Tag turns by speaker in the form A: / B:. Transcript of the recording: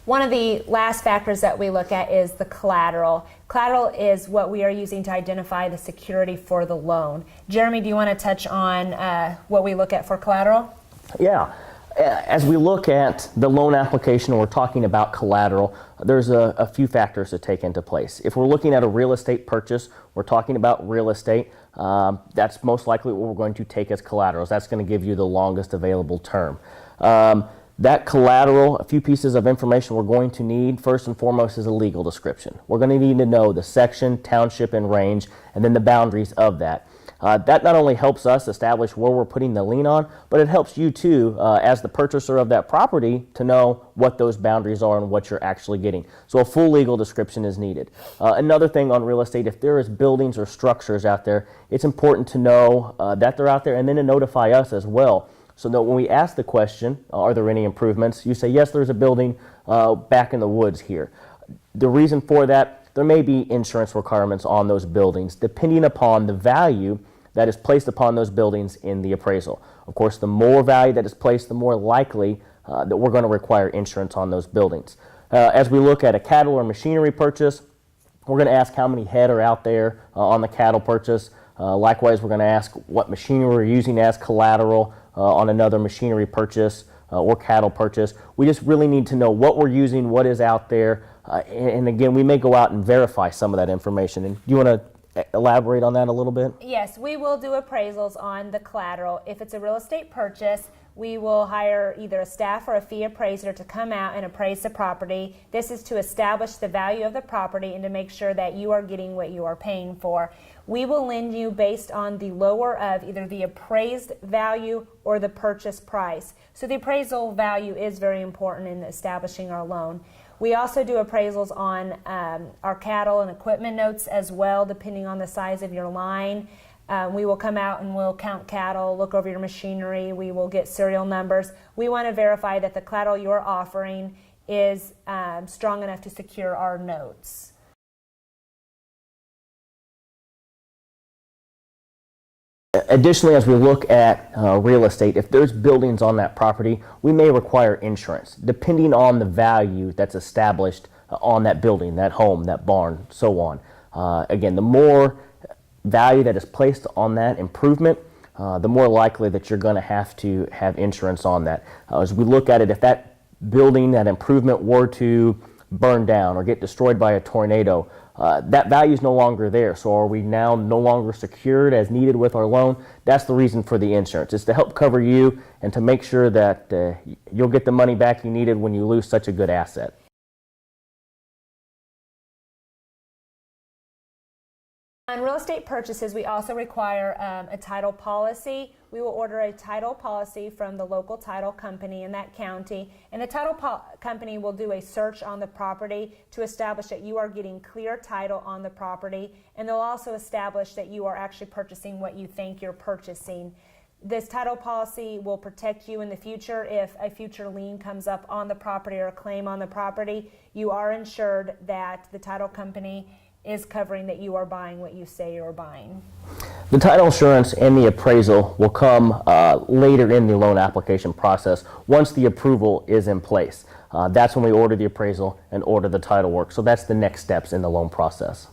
A: One of the last factors that we look at is the collateral. Collateral is what we are using to identify the security for the loan. Jeremy, do you want to touch on what we look at for collateral?
B: Yeah. As we look at the loan application, we're talking about collateral, there's a few factors to take into place. If we're looking at a real estate purchase, we're talking about real estate. That's most likely what we're going to take as collaterals. That's going to give you the longest available term. That collateral, a few pieces of information we're going to need, first and foremost, is a legal description. We're going to need to know the section, township, and range, and then the boundaries of that. That not only helps us establish where we're putting the lien on, but it helps you too, as the purchaser of that property, to know what those boundaries are and what you're actually getting. So a full legal description is needed. Another thing on real estate, if there is buildings or structures out there, it's important to know that they're out there and then to notify us as well. So that when we ask the question, are there any improvements, you say, yes, there's a building back in the woods here. The reason for that, there may be insurance requirements on those buildings depending upon the value that is placed upon those buildings in the appraisal. Of course, the more value that is placed, the more likely that we're going to require insurance on those buildings. As we look at a cattle or machinery purchase, we're going to ask how many head are out there on the cattle purchase. Likewise, we're going to ask what machinery we're using as collateral on another machinery purchase or cattle purchase. We just really need to know what we're using, what is out there, and again, we may go out and verify some of that information. And do you want to elaborate on that a little bit?
A: Yes, we will do appraisals on the collateral. If it's a real estate purchase, we will hire either a staff or a fee appraiser to come out and appraise the property. This is to establish the value of the property and to make sure that you are getting what you are paying for. We will lend you based on the lower of either the appraised value or the purchase price. So the appraisal value is very important in establishing our loan. We also do appraisals on our cattle and equipment notes as well, depending on the size of your line. We will come out and we'll count cattle, look over your machinery, we will get serial numbers. We want to verify that the collateral you're offering is strong enough to secure our notes.
B: Additionally, as we look at real estate, if there's buildings on that property, we may require insurance, depending on the value that's established on that building, that home, that barn, so on. Again, the more value that is placed on that improvement, the more likely that you're going to have insurance on that. As we look at it, if that building, that improvement were to burn down or get destroyed by a tornado, that value is no longer there. So are we now no longer secured as needed with our loan? That's the reason for the insurance. It's to help cover you and to make sure that you'll get the money back you needed when you lose such a good asset.
A: On real estate purchases, we also require a title policy. We will order a title policy from the local title company in that county, and the title company will do a search on the property to establish that you are getting clear title on the property, and they'll also establish that you are actually purchasing what you think you're purchasing. This title policy will protect you in the future. If a future lien comes up on the property or a claim on the property, you are insured that the title company is covering that you are buying what you say you're buying.
B: The title insurance and the appraisal will come later in the loan application process once the approval is in place. That's when we order the appraisal and order the title work. So that's the next steps in the loan process.